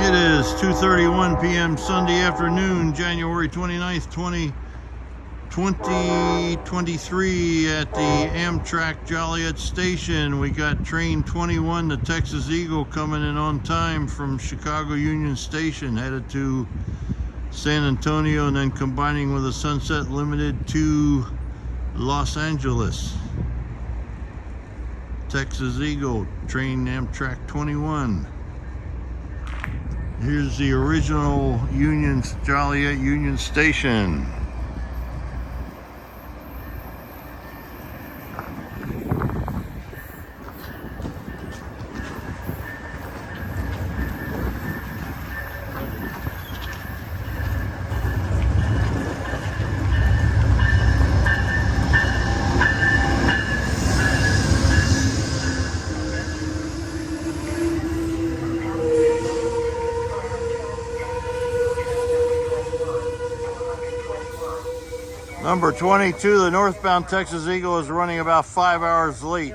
It is 2:31 p.m. Sunday afternoon, January 29th, 2023 at the Amtrak Joliet station. We got train 21, the Texas Eagle, coming in on time from Chicago Union Station, headed to San Antonio and then combining with the Sunset Limited to Los Angeles. Texas Eagle, train Amtrak 21. Here's the original Joliet Union Station. Number 22, the northbound Texas Eagle, is running about 5 hours late.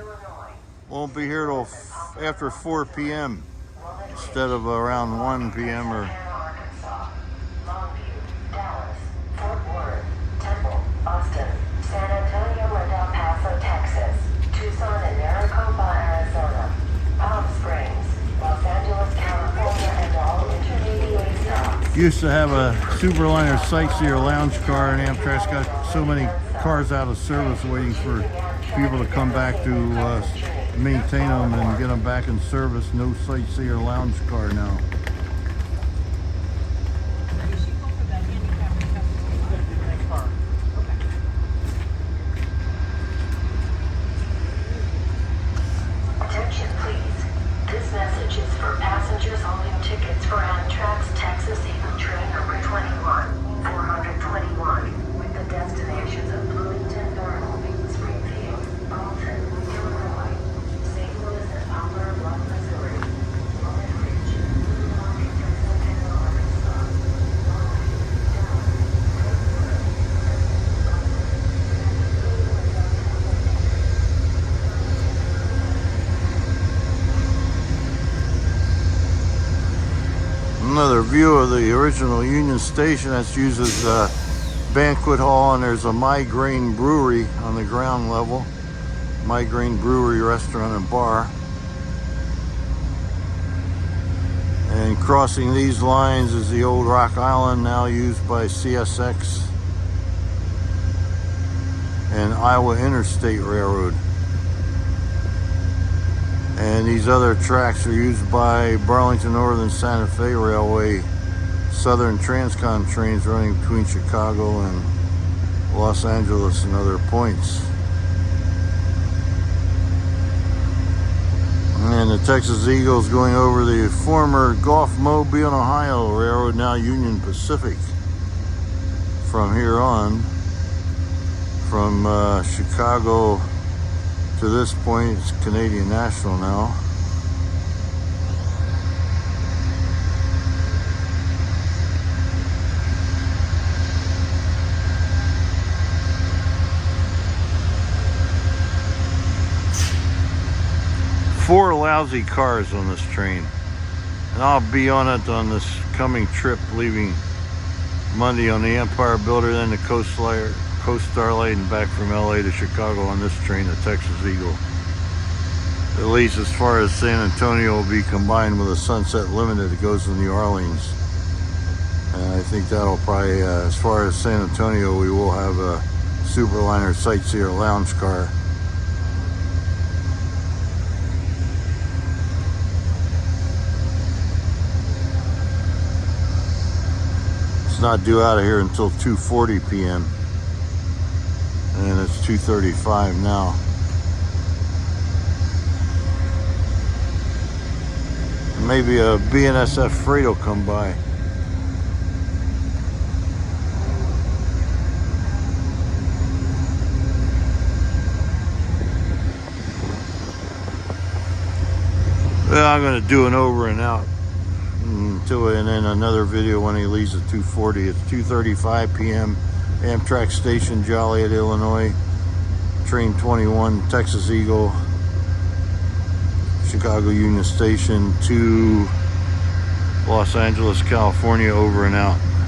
Won't be here till after 4 p.m. instead of around 1 p.m. or Austin, San Antonio and El Paso, Texas, Tucson and Maricopa, Arizona, Palm Springs, Los Angeles, California, and all intermediate stops. Used to have a Superliner Sightseer lounge car, and Amtrak's got so many cars out of service waiting for people to come back to maintain them and get them back in service. No Sightseer lounge car now. Attention please. This message is for passengers holding tickets for Amtrak's Texas Eagle train number 21, 421, with the destinations of Bloomington, North, Springfield, Alton, Illinois, St. Louis, and Poplar Bluff, Missouri, Walnut Ridge, Washington, Arkansas, Another view of the original Union Station. That's used as a banquet hall, and there's a Migraine Brewery on the ground level. Migraine Brewery, restaurant and bar. And crossing these lines is the old Rock Island, now used by CSX and Iowa Interstate Railroad. And these other tracks are used by Burlington Northern Santa Fe Railway Southern Transcon trains running between Chicago and Los Angeles and other points. And the Texas Eagle is going over the former Gulf Mobile, Ohio Railroad, now Union Pacific. From here on, from Chicago to this point, it's Canadian National now. Four lousy cars on this train, and I'll be on it on this coming trip, leaving Monday on the Empire Builder, then the Coast Starlight, and back from LA to Chicago on this train, the Texas Eagle. At least as far as San Antonio will be combined with a Sunset Limited that goes to New Orleans. And I think that'll probably, as far as San Antonio, we will have a Superliner Sightseer lounge car. It's not due out of here until 2:40 p.m. and it's 2:35 now. Maybe a BNSF freight will come by. Well, I'm going to do an over and out to it, and then another video when he leaves at 2:40. It's 2:35 p.m. Amtrak Station, Joliet, Illinois. Train 21, Texas Eagle, Chicago Union Station to Los Los Angeles, California, over and out.